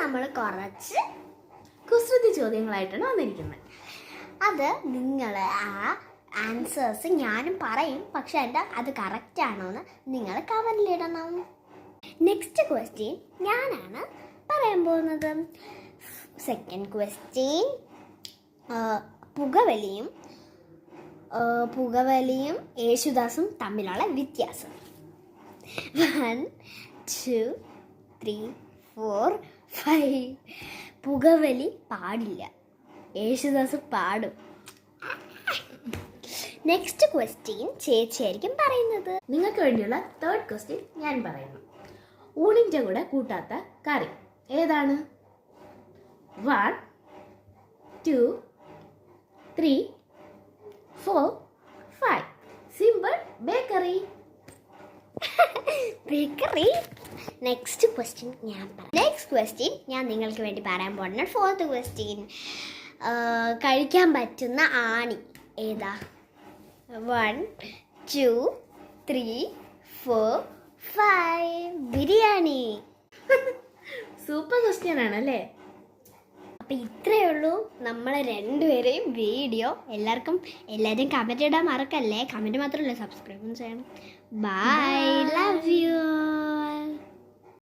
നമ്മൾ കുറച്ച് കുസൃതി ചോദ്യങ്ങളായിട്ടാണ് വന്നിരിക്കുന്നത്. അത് നിങ്ങൾ ആ ആൻസേഴ്സ് ഞാനും പറയും, പക്ഷെ അത് കറക്റ്റ് ആണോ എന്ന് നിങ്ങൾ കമൻറ്റിലിടണം. നെക്സ്റ്റ് ക്വസ്റ്റ്യൻ ഞാനാണ് പറയാൻ പോകുന്നത്. സെക്കൻഡ് ക്വസ്റ്റ്യൻ, പുകവലിയും യേശുദാസും തമ്മിലുള്ള വ്യത്യാസം. 1 2 3 4 5. പുകവലി പാടില്ല, യേശുദാസ് പാടും. നെക്സ്റ്റ് ക്വസ്റ്റ്യൻ ചേച്ചിയായിരിക്കും പറയുന്നത്. നിങ്ങൾക്ക് വേണ്ടിയുള്ള തേർഡ് ക്വസ്റ്റ്യൻ ഞാൻ പറയുന്നു. ഊണിൻ്റെ കൂടെ കൂട്ടാത്ത കറി ഏതാണ്? 1 2 3 4 5. Simple, bakery. Bakery. Next question ഞാൻ നിങ്ങൾക്ക് വേണ്ടി പറയാൻ പോകുന്ന ഫോർത്ത് ക്വസ്റ്റ്യൻ. കഴിക്കാൻ പറ്റുന്ന ആണി ഏതാ? 1 2 3 4 5. ബിരിയാണി. സൂപ്പർ ക്വസ്റ്റ്യൻ ആണല്ലേ? അപ്പം ഇത്രയേ ഉള്ളൂ നമ്മൾ രണ്ടുപേരെയും വീഡിയോ. എല്ലാവരും കമൻറ്റ് ഇടാൻ മറക്കല്ലേ. കമൻറ്റ് മാത്രമല്ല, സബ്സ്ക്രൈബും ചെയ്യണം. Bye, love U.